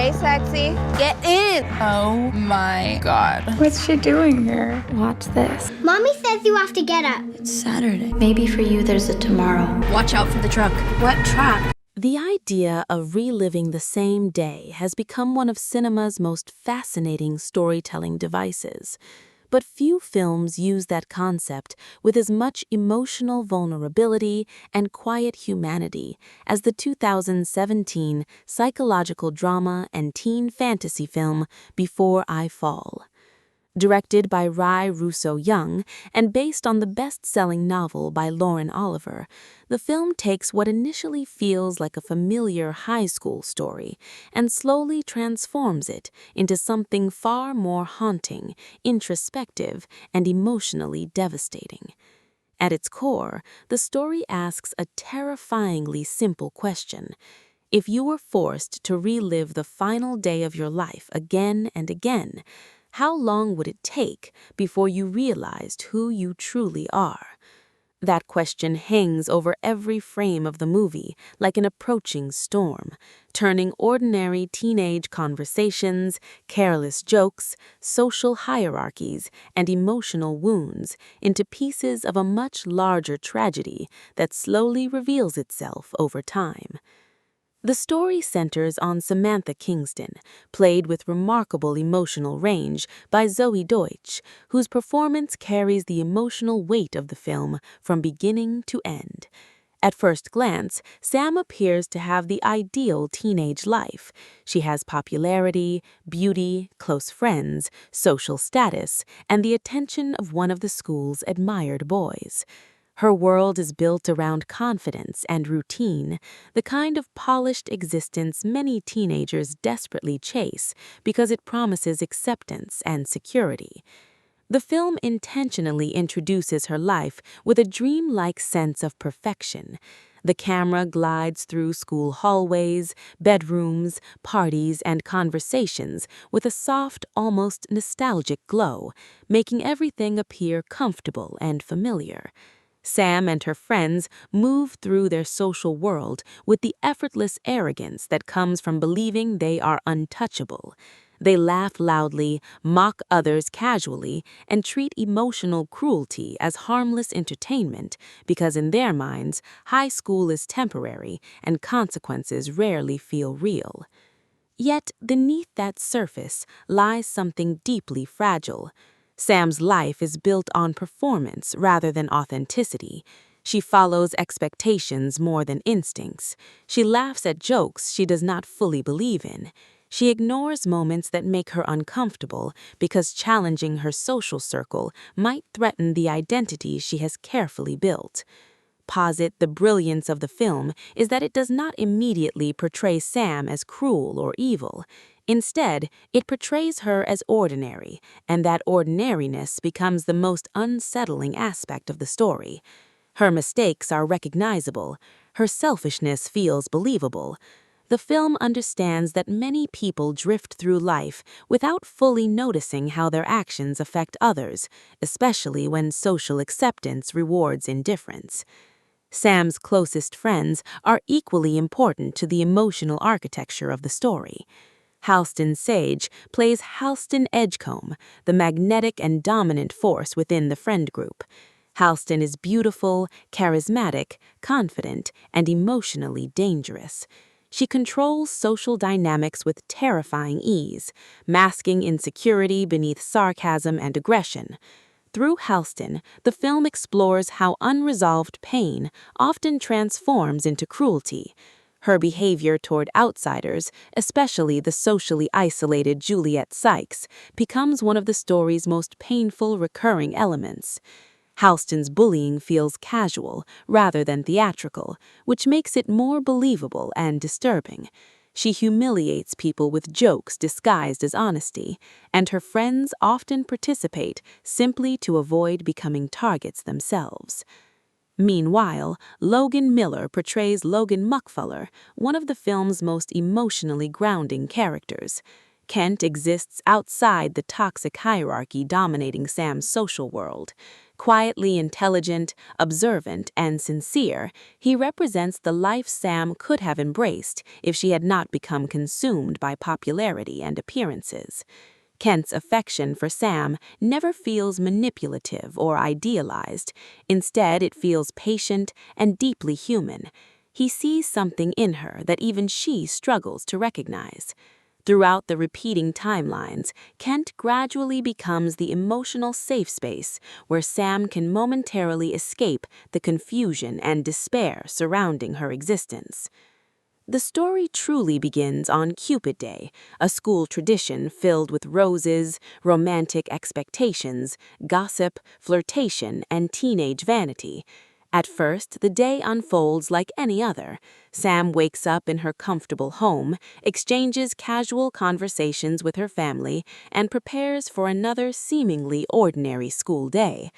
Hey, sexy. Get in. Oh my God. What's she doing here? Watch this. Mommy says you have to get up. It's Saturday. Maybe for you there's a tomorrow. Watch out for the truck. What truck? The idea of reliving the same day has become one of cinema's most fascinating storytelling devices. But few films use that concept with as much emotional vulnerability and quiet humanity as the 2017 psychological drama and teen fantasy film Before I Fall. Directed by Rai Russo-Young and based on the best-selling novel by Lauren Oliver, the film takes what initially feels like a familiar high school story and slowly transforms it into something far more haunting, introspective, and emotionally devastating. At its core, the story asks a terrifyingly simple question. If you were forced to relive the final day of your life again and again, how long would it take before you realized who you truly are? That question hangs over every frame of the movie like an approaching storm, turning ordinary teenage conversations, careless jokes, social hierarchies, and emotional wounds into pieces of a much larger tragedy that slowly reveals itself over time. The story centers on Samantha Kingston, played with remarkable emotional range by Zoey Deutch, whose performance carries the emotional weight of the film from beginning to end. At first glance, Sam appears to have the ideal teenage life. She has popularity, beauty, close friends, social status, and the attention of one of the school's admired boys. Her world is built around confidence and routine, the kind of polished existence many teenagers desperately chase because it promises acceptance and security. The film intentionally introduces her life with a dreamlike sense of perfection. The camera glides through school hallways, bedrooms, parties, and conversations with a soft, almost nostalgic glow, making everything appear comfortable and familiar. Sam and her friends move through their social world with the effortless arrogance that comes from believing they are untouchable. They laugh loudly, mock others casually, and treat emotional cruelty as harmless entertainment because in their minds, high school is temporary and consequences rarely feel real. Yet beneath that surface lies something deeply fragile. Sam's life is built on performance rather than authenticity. She follows expectations more than instincts. She laughs at jokes she does not fully believe in. She ignores moments that make her uncomfortable because challenging her social circle might threaten the identity she has carefully built. Posit the brilliance of the film is that it does not immediately portray Sam as cruel or evil. Instead, it portrays her as ordinary, and that ordinariness becomes the most unsettling aspect of the story. Her mistakes are recognizable. Her selfishness feels believable. The film understands that many people drift through life without fully noticing how their actions affect others, especially when social acceptance rewards indifference. Sam's closest friends are equally important to the emotional architecture of the story. Halston Sage plays Halston Edgecombe, the magnetic and dominant force within the friend group. Halston is beautiful, charismatic, confident, and emotionally dangerous. She controls social dynamics with terrifying ease, masking insecurity beneath sarcasm and aggression. Through Halston, the film explores how unresolved pain often transforms into cruelty. Her behavior toward outsiders, especially the socially isolated Juliet Sykes, becomes one of the story's most painful recurring elements. Halston's bullying feels casual rather than theatrical, which makes it more believable and disturbing. She humiliates people with jokes disguised as honesty, and her friends often participate simply to avoid becoming targets themselves. Meanwhile, Logan Miller portrays Logan Muckfuller, one of the film's most emotionally grounding characters. Kent exists outside the toxic hierarchy dominating Sam's social world. Quietly intelligent, observant, and sincere, he represents the life Sam could have embraced if she had not become consumed by popularity and appearances. Kent's affection for Sam never feels manipulative or idealized. Instead, it feels patient and deeply human. He sees something in her that even she struggles to recognize. Throughout the repeating timelines, Kent gradually becomes the emotional safe space where Sam can momentarily escape the confusion and despair surrounding her existence. The story truly begins on Cupid Day, a school tradition filled with roses, romantic expectations, gossip, flirtation, and teenage vanity. At first, the day unfolds like any other. Sam wakes up in her comfortable home, exchanges casual conversations with her family, and prepares for another seemingly ordinary school day.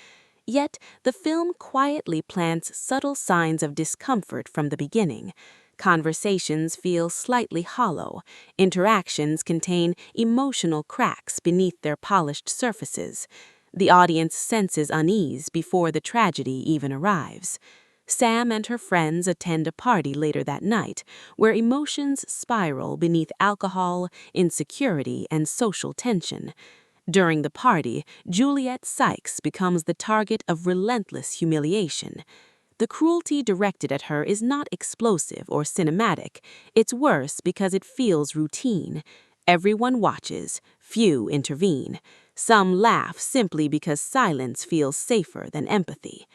Yet, the film quietly plants subtle signs of discomfort from the beginning. Conversations feel slightly hollow. Interactions contain emotional cracks beneath their polished surfaces. The audience senses unease before the tragedy even arrives. Sam and her friends attend a party later that night, where emotions spiral beneath alcohol, insecurity, and social tension. During the party, Juliet Sykes becomes the target of relentless humiliation. The cruelty directed at her is not explosive or cinematic. It's worse because it feels routine. Everyone watches, few intervene. Some laugh simply because silence feels safer than empathy.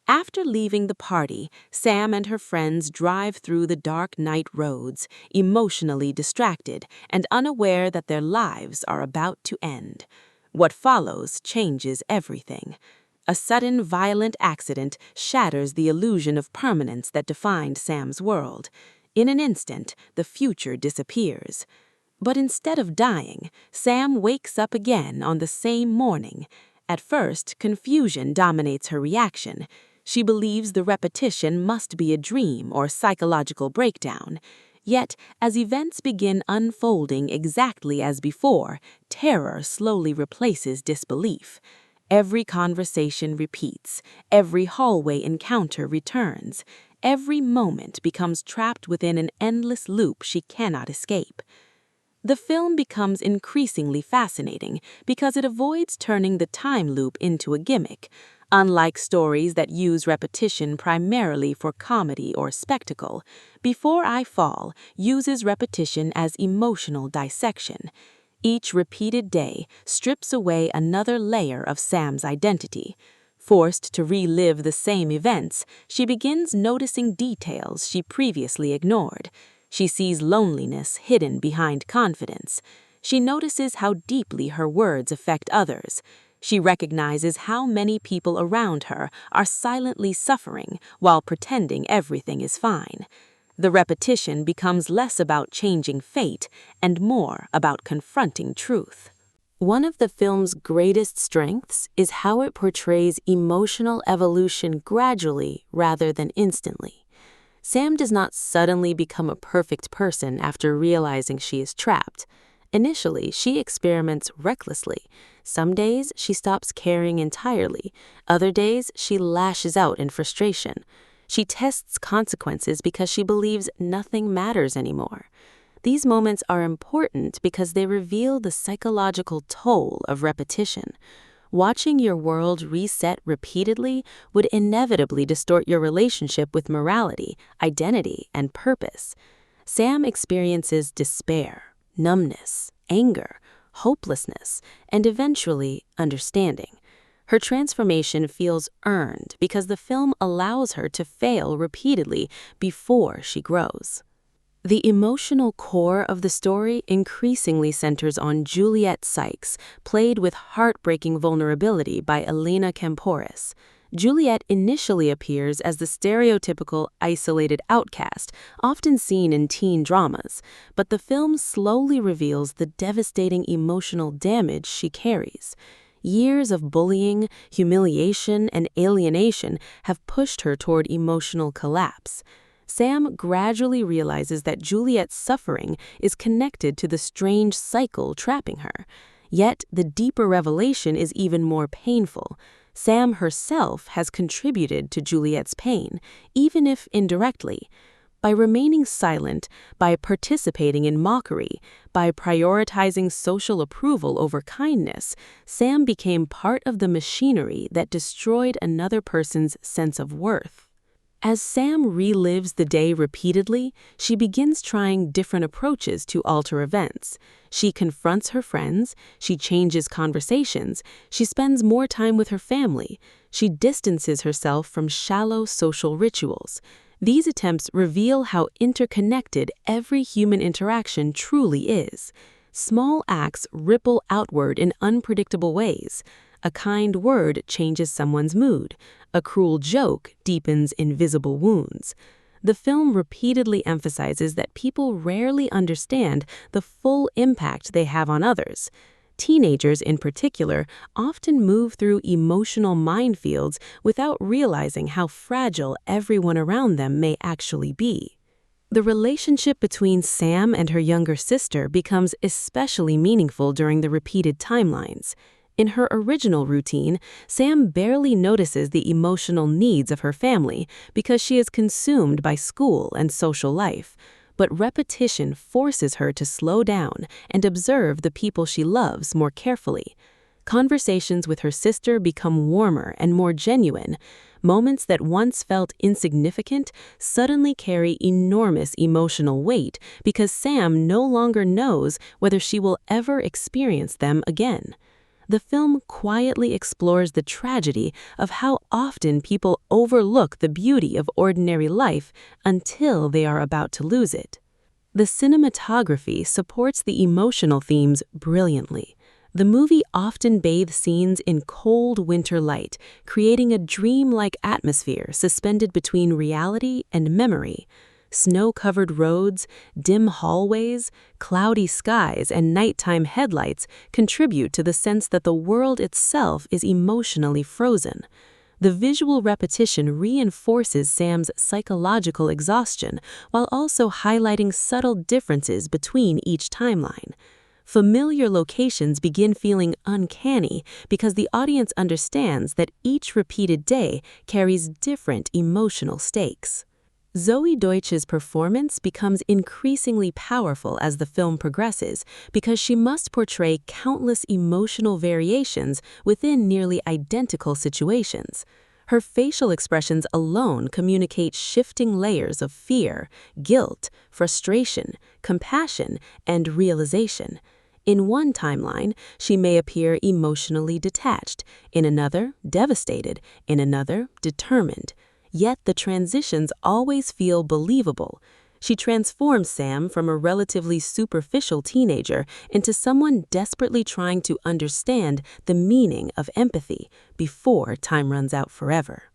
After leaving the party, Sam and her friends drive through the dark night roads, emotionally distracted and unaware that their lives are about to end. What follows changes everything. A sudden violent accident shatters the illusion of permanence that defined Sam's world. In an instant, the future disappears. But instead of dying, Sam wakes up again on the same morning. At first, confusion dominates her reaction. She believes the repetition must be a dream or psychological breakdown. Yet, as events begin unfolding exactly as before, terror slowly replaces disbelief. Every conversation repeats, every hallway encounter returns, every moment becomes trapped within an endless loop she cannot escape. The film becomes increasingly fascinating because it avoids turning the time loop into a gimmick. Unlike stories that use repetition primarily for comedy or spectacle, Before I Fall uses repetition as emotional dissection. Each repeated day strips away another layer of Sam's identity. Forced to relive the same events, she begins noticing details she previously ignored. She sees loneliness hidden behind confidence. She notices how deeply her words affect others. She recognizes how many people around her are silently suffering while pretending everything is fine. The repetition becomes less about changing fate and more about confronting truth. One of the film's greatest strengths is how it portrays emotional evolution gradually rather than instantly. Sam does not suddenly become a perfect person after realizing she is trapped. Initially, she experiments recklessly. Some days, she stops caring entirely. Other days, she lashes out in frustration. She tests consequences because she believes nothing matters anymore. These moments are important because they reveal the psychological toll of repetition. Watching your world reset repeatedly would inevitably distort your relationship with morality, identity, and purpose. Sam experiences despair, numbness, anger, hopelessness, and eventually understanding. Her transformation feels earned because the film allows her to fail repeatedly before she grows. The emotional core of the story increasingly centers on Juliet Sykes, played with heartbreaking vulnerability by Elena Camporis. Juliet initially appears as the stereotypical isolated outcast, often seen in teen dramas, but the film slowly reveals the devastating emotional damage she carries. Years of bullying, humiliation, and alienation have pushed her toward emotional collapse. Sam gradually realizes that Juliet's suffering is connected to the strange cycle trapping her. Yet, the deeper revelation is even more painful. Sam herself has contributed to Juliet's pain, even if indirectly. By remaining silent, by participating in mockery, by prioritizing social approval over kindness, Sam became part of the machinery that destroyed another person's sense of worth. As Sam relives the day repeatedly, she begins trying different approaches to alter events. She confronts her friends, she changes conversations, she spends more time with her family, she distances herself from shallow social rituals. These attempts reveal how interconnected every human interaction truly is. Small acts ripple outward in unpredictable ways. A kind word changes someone's mood. A cruel joke deepens invisible wounds. The film repeatedly emphasizes that people rarely understand the full impact they have on others. Teenagers, in particular, often move through emotional minefields without realizing how fragile everyone around them may actually be. The relationship between Sam and her younger sister becomes especially meaningful during the repeated timelines. In her original routine, Sam barely notices the emotional needs of her family because she is consumed by school and social life. But repetition forces her to slow down and observe the people she loves more carefully. Conversations with her sister become warmer and more genuine. Moments that once felt insignificant suddenly carry enormous emotional weight because Sam no longer knows whether she will ever experience them again. The film quietly explores the tragedy of how often people overlook the beauty of ordinary life until they are about to lose it. The cinematography supports the emotional themes brilliantly. The movie often bathes scenes in cold winter light, creating a dreamlike atmosphere suspended between reality and memory. Snow-covered roads, dim hallways, cloudy skies, and nighttime headlights contribute to the sense that the world itself is emotionally frozen. The visual repetition reinforces Sam's psychological exhaustion while also highlighting subtle differences between each timeline. Familiar locations begin feeling uncanny because the audience understands that each repeated day carries different emotional stakes. Zoey Deutch's performance becomes increasingly powerful as the film progresses because she must portray countless emotional variations within nearly identical situations. Her facial expressions alone communicate shifting layers of fear, guilt, frustration, compassion, and realization. In one timeline, she may appear emotionally detached, in another, devastated, in another, determined. Yet the transitions always feel believable. She transforms Sam from a relatively superficial teenager into someone desperately trying to understand the meaning of empathy before time runs out forever.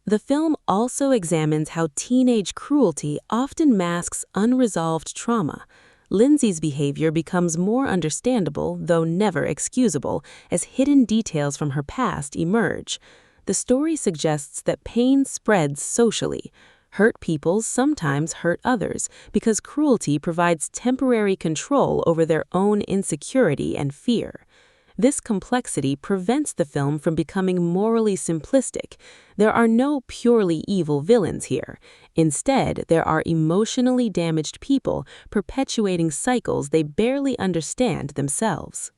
The film also examines how teenage cruelty often masks unresolved trauma. Lindsay's behavior becomes more understandable, though never excusable, as hidden details from her past emerge. The story suggests that pain spreads socially. Hurt people sometimes hurt others because cruelty provides temporary control over their own insecurity and fear. This complexity prevents the film from becoming morally simplistic. There are no purely evil villains here. Instead, there are emotionally damaged people perpetuating cycles they barely understand themselves.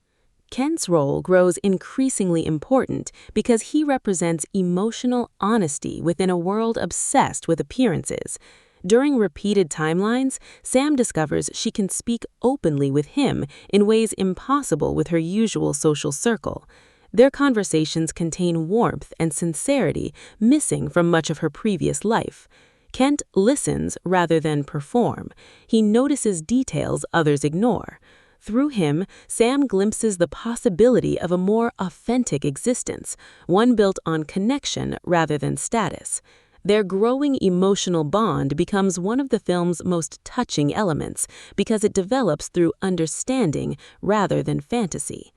Kent's role grows increasingly important because he represents emotional honesty within a world obsessed with appearances. During repeated timelines, Sam discovers she can speak openly with him in ways impossible with her usual social circle. Their conversations contain warmth and sincerity missing from much of her previous life. Kent listens rather than perform. He notices details others ignore. Through him, Sam glimpses the possibility of a more authentic existence, one built on connection rather than status. Their growing emotional bond becomes one of the film's most touching elements because it develops through understanding rather than fantasy.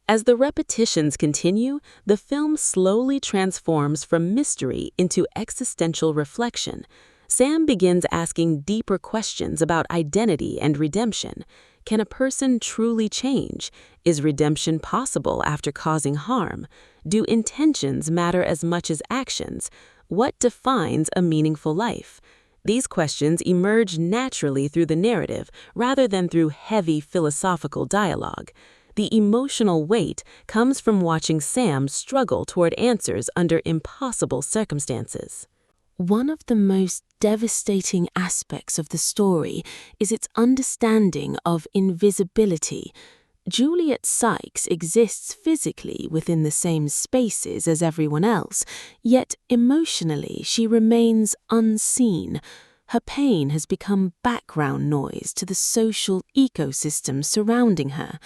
As the repetitions continue, the film slowly transforms from mystery into existential reflection. Sam begins asking deeper questions about identity and redemption. Can a person truly change? Is redemption possible after causing harm? Do intentions matter as much as actions? What defines a meaningful life? These questions emerge naturally through the narrative rather than through heavy philosophical dialogue. The emotional weight comes from watching Sam struggle toward answers under impossible circumstances. One of the most devastating aspects of the story is its understanding of invisibility. Juliet Sykes exists physically within the same spaces as everyone else, yet emotionally she remains unseen. Her pain has become background noise to the social ecosystem surrounding her.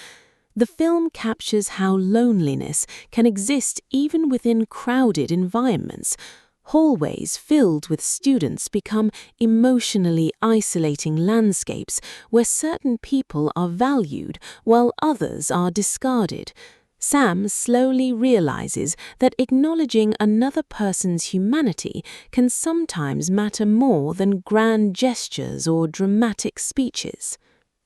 The film captures how loneliness can exist even within crowded environments. Hallways filled with students become emotionally isolating landscapes where certain people are valued while others are discarded. Sam slowly realizes that acknowledging another person's humanity can sometimes matter more than grand gestures or dramatic speeches.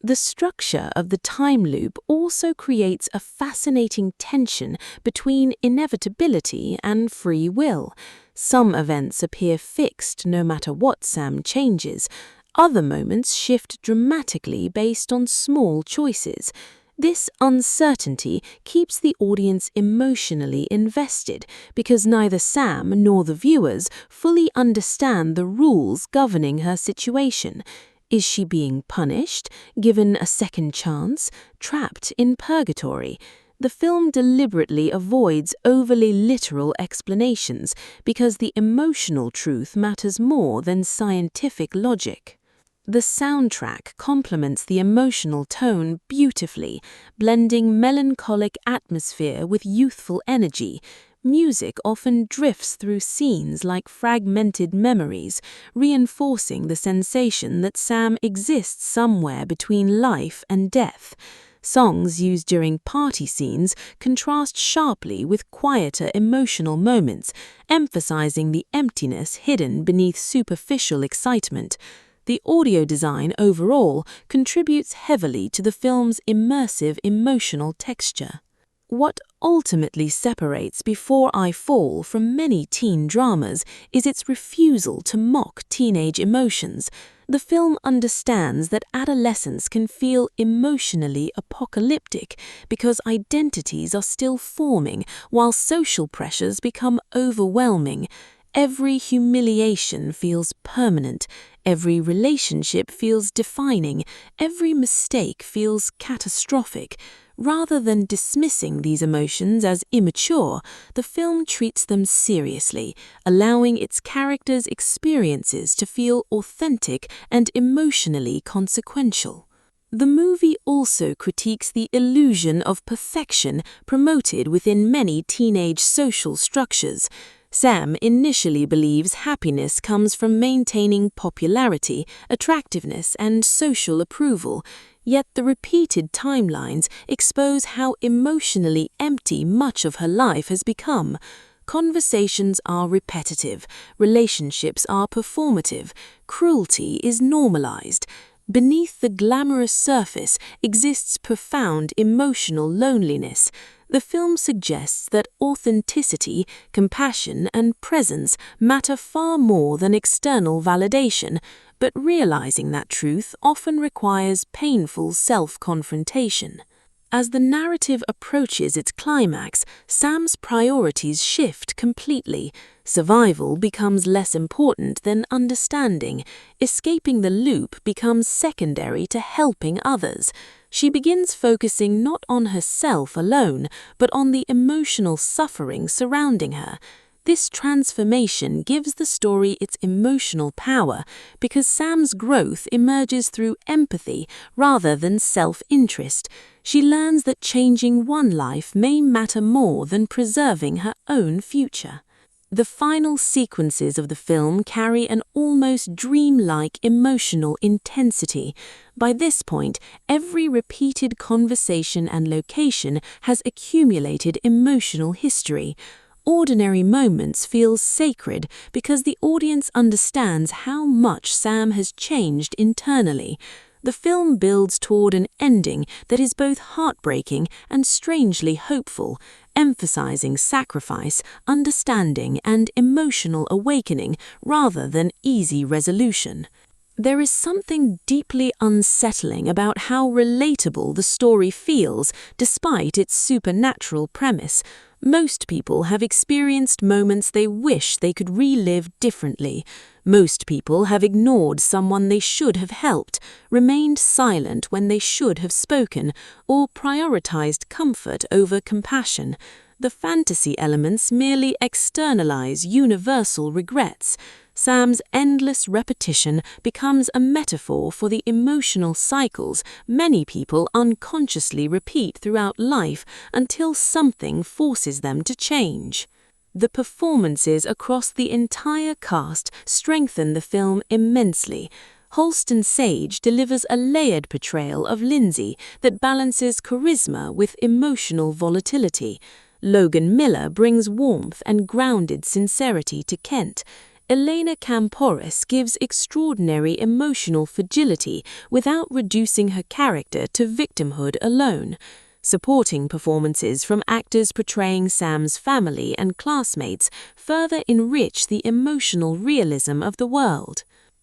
The structure of the time loop also creates a fascinating tension between inevitability and free will. Some events appear fixed no matter what Sam changes. Other moments shift dramatically based on small choices. This uncertainty keeps the audience emotionally invested because neither Sam nor the viewers fully understand the rules governing her situation. Is she being punished, given a second chance, trapped in purgatory? The film deliberately avoids overly literal explanations because the emotional truth matters more than scientific logic. The soundtrack complements the emotional tone beautifully, blending melancholic atmosphere with youthful energy. Music often drifts through scenes like fragmented memories, reinforcing the sensation that Sam exists somewhere between life and death. Songs used during party scenes contrast sharply with quieter emotional moments, emphasizing the emptiness hidden beneath superficial excitement. The audio design overall contributes heavily to the film's immersive emotional texture. What ultimately separates Before I Fall from many teen dramas is its refusal to mock teenage emotions. The film understands that adolescence can feel emotionally apocalyptic because identities are still forming while social pressures become overwhelming. Every humiliation feels permanent, every relationship feels defining, every mistake feels catastrophic. Rather than dismissing these emotions as immature, the film treats them seriously, allowing its characters' experiences to feel authentic and emotionally consequential. The movie also critiques the illusion of perfection promoted within many teenage social structures. Sam initially believes happiness comes from maintaining popularity, attractiveness, and social approval. Yet the repeated timelines expose how emotionally empty much of her life has become. Conversations are repetitive, relationships are performative, cruelty is normalized. Beneath the glamorous surface exists profound emotional loneliness. The film suggests that authenticity, compassion, and presence matter far more than external validation, but realizing that truth often requires painful self-confrontation. As the narrative approaches its climax, Sam's priorities shift completely. Survival becomes less important than understanding. Escaping the loop becomes secondary to helping others. She begins focusing not on herself alone, but on the emotional suffering surrounding her. This transformation gives the story its emotional power because Sam's growth emerges through empathy rather than self-interest. She learns that changing one life may matter more than preserving her own future. The final sequences of the film carry an almost dreamlike emotional intensity. By this point, every repeated conversation and location has accumulated emotional history. ordinary moments feel sacred because the audience understands how much Sam has changed internally. The film builds toward an ending that is both heartbreaking and strangely hopeful, emphasizing sacrifice, understanding, and emotional awakening rather than easy resolution. There is something deeply unsettling about how relatable the story feels despite its supernatural premise. Most people have experienced moments they wish they could relive differently. Most people have ignored someone they should have helped, remained silent when they should have spoken, or prioritized comfort over compassion. The fantasy elements merely externalize universal regrets. Sam's endless repetition becomes a metaphor for the emotional cycles many people unconsciously repeat throughout life until something forces them to change. The performances across the entire cast strengthen the film immensely. Halston Sage delivers a layered portrayal of Lindsay that balances charisma with emotional volatility. Logan Miller brings warmth and grounded sincerity to Kent. Elena Camporis gives extraordinary emotional fragility without reducing her character to victimhood alone. Supporting performances from actors portraying Sam's family and classmates further enrich the emotional realism of the world.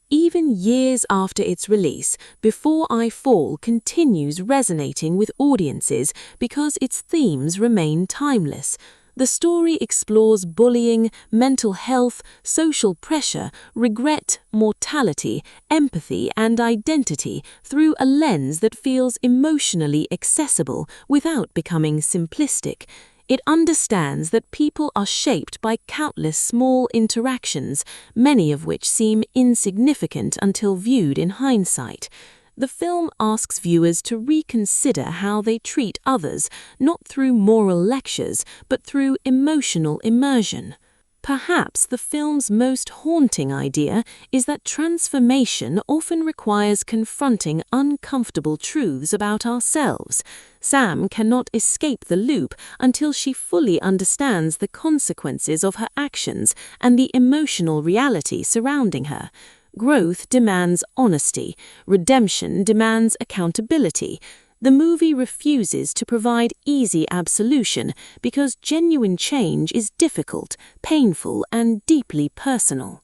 Even years after its release, Before I Fall continues resonating with audiences because its themes remain timeless. The story explores bullying, mental health, social pressure, regret, mortality, empathy, and identity through a lens that feels emotionally accessible without becoming simplistic. It understands that people are shaped by countless small interactions, many of which seem insignificant until viewed in hindsight. The film asks viewers to reconsider how they treat others, not through moral lectures, but through emotional immersion. Perhaps the film's most haunting idea is that transformation often requires confronting uncomfortable truths about ourselves. Sam cannot escape the loop until she fully understands the consequences of her actions and the emotional reality surrounding her. Growth demands honesty. Redemption demands accountability. The movie refuses to provide easy absolution because genuine change is difficult, painful, and deeply personal.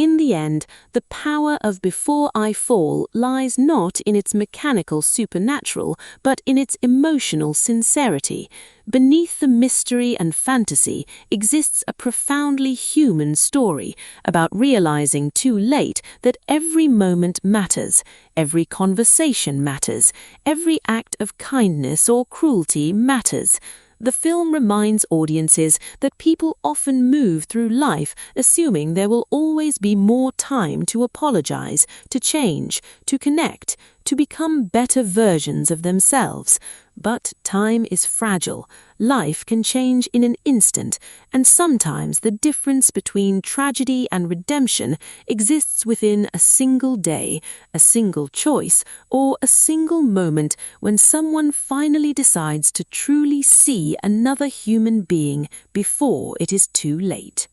In the end, the power of Before I Fall lies not in its mechanical supernatural, but in its emotional sincerity. Beneath the mystery and fantasy exists a profoundly human story about realizing too late that every moment matters, every conversation matters, every act of kindness or cruelty matters. The film reminds audiences that people often move through life assuming there will always be more time to apologize, to change, to connect, to become better versions of themselves. But time is fragile. Life can change in an instant, and sometimes the difference between tragedy and redemption exists within a single day, a single choice, or a single moment when someone finally decides to truly see another human being before it is too late.